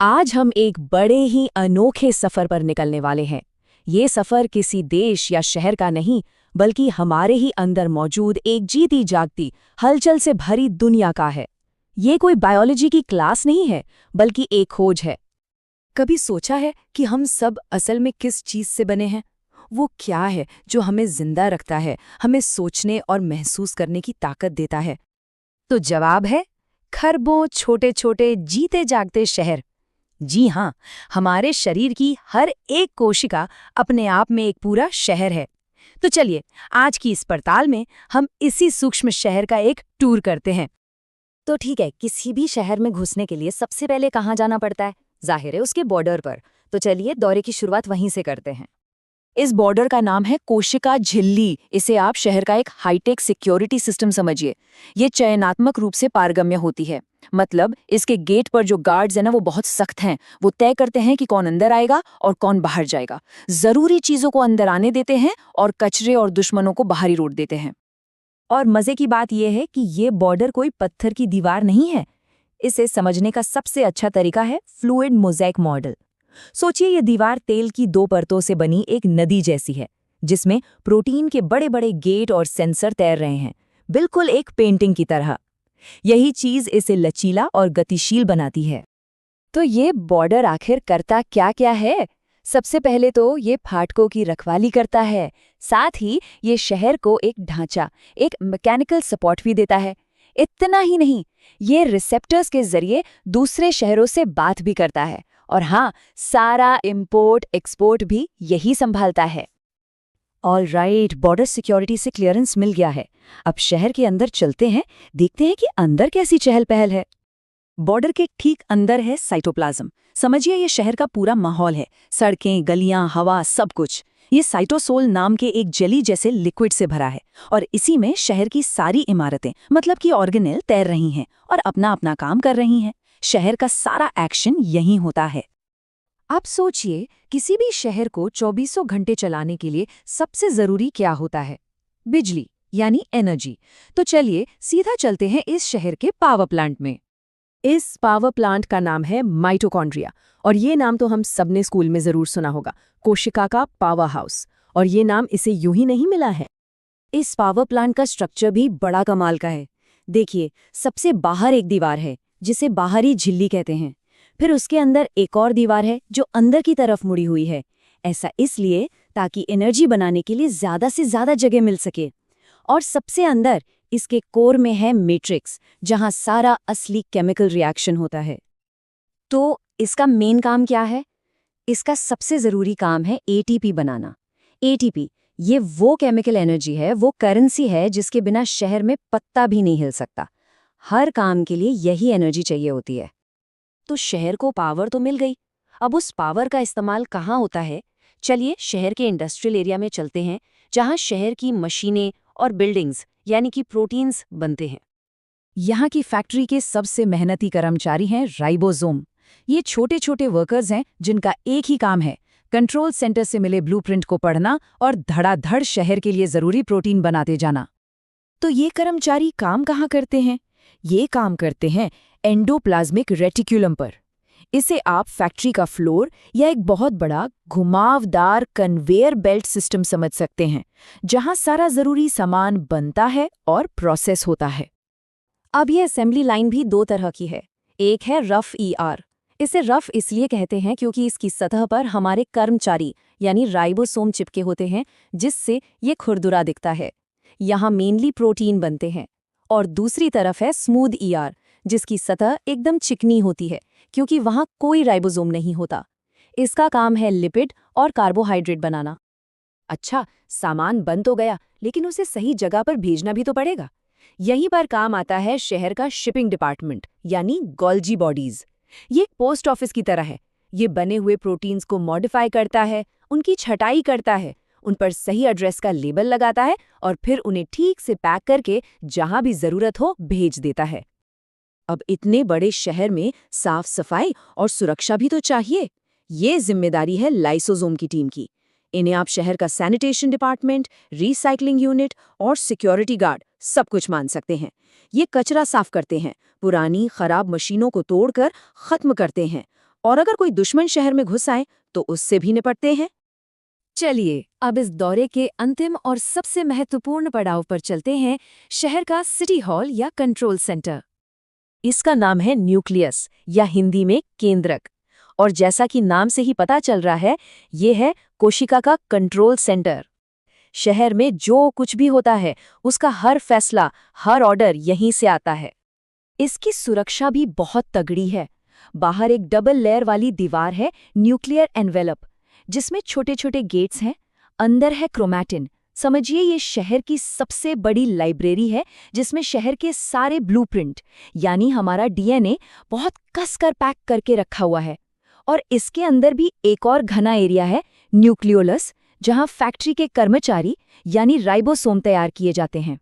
आज हम एक बड़े ही अनोखे सफर पर निकलने वाले हैं। ये सफर किसी देश या शहर का नहीं, बल्कि हमारे ही अंदर मौजूद एक जीती जागती, हलचल से भरी दुनिया का है। ये कोई बायोलॉजी की क्लास नहीं है, बल्कि एक खोज है। कभी सोचा है कि हम सब असल में किस चीज से बने हैं? वो क्या है जो हमें जिंदा रखता है, हमें सोचने और महसूस करने की ताकत देता है? तो जवाब है खरबों छोटे छोटे जीते जागते शहर। जी हाँ, हमारे शरीर की हर एक कोशिका अपने आप में एक पूरा शहर है। तो चलिए, आज की इस पड़ताल में हम इसी सूक्ष्म शहर का एक टूर करते हैं। तो ठीक है, किसी भी शहर में घुसने के लिए सबसे पहले कहाँ जाना पड़ता है? जाहिर है, उसके बॉर्डर पर। तो चलिए, दौरे की शुरुआत वहीं से करते हैं। इस बॉर्डर का नाम है कोशिका झिल्ली। इसे आप शहर का एक हाईटेक सिक्योरिटी सिस्टम समझिए। ये चयनात्मक रूप से पारगम्य होती है। मतलब इसके गेट पर जो गार्ड्स हैं ना, वो बहुत सख्त हैं। वो तय करते हैं कि कौन अंदर आएगा और कौन बाहर जाएगा। जरूरी चीजों को अंदर आने देते हैं और कचरे और दुश्मनों को बाहर ही रोक देते हैं। और मजे की बात यह है कि ये बॉर्डर कोई पत्थर की दीवार नहीं है। इसे समझने का सबसे अच्छा तरीका है फ्लूइड मोज़ेक मॉडल। सोचिए, ये दीवार तेल की दो परतों से बनी एक नदी जैसी है, जिसमें प्रोटीन के बड़े बड़े गेट और सेंसर तैर रहे हैं, बिल्कुल एक पेंटिंग की तरह। यही चीज इसे लचीला और गतिशील बनाती है। तो ये बॉर्डर आखिर करता क्या क्या है? सबसे पहले तो ये फाटकों की रखवाली करता है। साथ ही ये शहर को एक ढांचा, एक मैकेनिकल सपोर्ट भी देता है। इतना ही नहीं, ये रिसेप्टर्स के जरिए दूसरे शहरों से बात भी करता है। और हाँ, सारा इंपोर्ट एक्सपोर्ट भी यही संभालता है। ऑल राइट, बॉर्डर सिक्योरिटी से क्लियरेंस मिल गया है। अब शहर के अंदर चलते हैं, देखते हैं कि अंदर कैसी चहल पहल है। बॉर्डर के ठीक अंदर है साइटोप्लाज्म। समझिए, ये शहर का पूरा माहौल है। सड़कें, गलियां, हवा, सब कुछ। ये साइटोसोल नाम के एक जेली जैसे लिक्विड से भरा है, और इसी में शहर की सारी इमारतें, मतलब कि ऑर्गेनेल, तैर रही हैं और अपना अपना काम कर रही हैं। शहर का सारा एक्शन यहीं होता है। आप सोचिए, किसी भी शहर को 24 घंटे चलाने के लिए सबसे जरूरी क्या होता है? बिजली, यानी एनर्जी। तो चलिए सीधा चलते हैं इस शहर के पावर प्लांट में। इस पावर प्लांट का नाम है माइटोकॉन्ड्रिया, और ये नाम तो हम सबने स्कूल में जरूर सुना होगा, कोशिका का पावर हाउस। और ये नाम इसे यूं ही नहीं मिला है। इस पावर प्लांट का स्ट्रक्चर भी बड़ा कमाल का है। देखिए, सबसे बाहर एक दीवार है जिसे बाहरी झिल्ली कहते हैं। फिर उसके अंदर एक और दीवार है जो अंदर की तरफ मुड़ी हुई है। ऐसा इसलिए ताकि एनर्जी बनाने के लिए ज्यादा से ज्यादा जगह मिल सके। और सबसे अंदर इसके कोर में है मैट्रिक्स, जहां सारा असली केमिकल रिएक्शन होता है। तो इसका मेन काम क्या है? इसका सबसे जरूरी काम है एटीपी बनाना। एटीपी, ये वो केमिकल एनर्जी है, वो करेंसी है जिसके बिना शहर में पत्ता भी नहीं हिल सकता। हर काम के लिए यही एनर्जी चाहिए होती है। तो शहर को पावर तो मिल गई। अब उस पावर का इस्तेमाल कहाँ होता है? चलिए शहर के इंडस्ट्रियल एरिया में चलते हैं, जहाँ शहर की मशीनें और बिल्डिंग्स, यानी कि प्रोटीन्स, बनते हैं। यहाँ की फैक्ट्री के सबसे मेहनती कर्मचारी हैं राइबोसोम। ये छोटे छोटे वर्कर्स हैं जिनका एक ही काम है कंट्रोल सेंटर से मिले ब्लूप्रिंट को पढ़ना और धड़ाधड़ शहर के लिए जरूरी प्रोटीन बनाते जाना। तो ये कर्मचारी काम कहाँ करते हैं? ये काम करते हैं एंडोप्लाज्मिक रेटिक्यूलम पर। इसे आप फैक्ट्री का फ्लोर या एक बहुत बड़ा घुमावदार कन्वेयर बेल्ट सिस्टम समझ सकते हैं, जहां सारा जरूरी सामान बनता है और प्रोसेस होता है। अब ये असेंबली लाइन भी दो तरह की है। एक है रफ ईआर। इसे रफ इसलिए कहते हैं क्योंकि इसकी सतह पर हमारे कर्मचारी यानी राइबोसोम चिपके होते हैं, जिससे ये खुरदुरा दिखता है। यहाँ मेनली प्रोटीन बनते हैं। और दूसरी तरफ है स्मूथ ईआर, जिसकी सतह एकदम चिकनी होती है क्योंकि वहाँ कोई राइबोसोम नहीं होता। इसका काम है लिपिड और कार्बोहाइड्रेट बनाना। अच्छा, सामान बन तो गया, लेकिन उसे सही जगह पर भेजना भी तो पड़ेगा। यहीं पर काम आता है शहर का शिपिंग डिपार्टमेंट, यानी गोल्जी बॉडीज। ये एक पोस्ट ऑफिस की तरह है। ये बने हुए प्रोटीन्स को मॉडिफाई करता है, उनकी छटाई करता है, उन पर सही एड्रेस का लेबल लगाता है और फिर उन्हें ठीक से पैक करके जहां भी जरूरत हो भेज देता है। अब इतने बड़े शहर में साफ सफाई और सुरक्षा भी तो चाहिए। ये जिम्मेदारी है लाइसोसोम की टीम की। इन्हें आप शहर का सैनिटेशन डिपार्टमेंट, रिसाइकलिंग यूनिट और सिक्योरिटी गार्ड सब कुछ मान सकते हैं। ये कचरा साफ करते हैं, पुरानी खराब मशीनों को तोड़कर खत्म करते हैं और अगर कोई दुश्मन शहर में घुस आए तो उससे भी निपटते हैं। चलिए अब इस दौरे के अंतिम और सबसे महत्वपूर्ण पड़ाव पर चलते हैं, शहर का सिटी हॉल या कंट्रोल सेंटर। इसका नाम है न्यूक्लियस या हिंदी में केंद्रक। और जैसा कि नाम से ही पता चल रहा है, ये है कोशिका का कंट्रोल सेंटर। शहर में जो कुछ भी होता है उसका हर फैसला, हर ऑर्डर यहीं से आता है। इसकी सुरक्षा भी बहुत तगड़ी है। बाहर एक डबल लेयर वाली दीवार है, न्यूक्लियर एनवेलप, जिसमें छोटे छोटे गेट्स हैं। अंदर है क्रोमैटिन। समझिए ये शहर की सबसे बड़ी लाइब्रेरी है, जिसमें शहर के सारे ब्लूप्रिंट यानी हमारा डीएनए बहुत कसकर पैक करके रखा हुआ है। और इसके अंदर भी एक और घना एरिया है, न्यूक्लियोलस, जहां फैक्ट्री के कर्मचारी यानी राइबोसोम तैयार किए जाते हैं।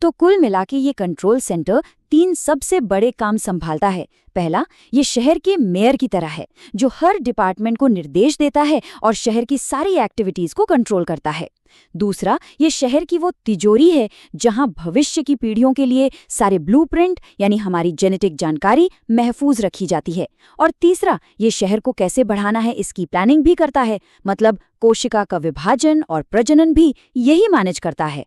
तो कुल मिलाके ये कंट्रोल सेंटर 3 सबसे बड़े काम संभालता है। पहला, ये शहर के मेयर की तरह है, जो हर डिपार्टमेंट को निर्देश देता है और शहर की सारी एक्टिविटीज को कंट्रोल करता है। दूसरा, ये शहर की वो तिजोरी है जहां भविष्य की पीढ़ियों के लिए सारे ब्लूप्रिंट यानी हमारी जेनेटिक जानकारी महफूज रखी जाती है। और तीसरा, ये शहर को कैसे बढ़ाना है इसकी प्लानिंग भी करता है, मतलब कोशिका का विभाजन और प्रजनन भी यही मैनेज करता है।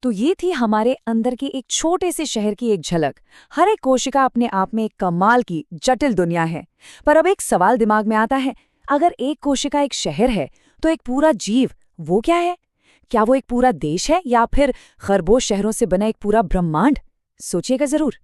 तो ये थी हमारे अंदर के एक छोटे से शहर की एक झलक। हर एक कोशिका अपने आप में एक कमाल की जटिल दुनिया है। पर अब एक सवाल दिमाग में आता है, अगर एक कोशिका एक शहर है तो एक पूरा जीव वो क्या है? क्या वो एक पूरा देश है या फिर खरबोश शहरों से बना एक पूरा ब्रह्मांड? सोचिएगा जरूर।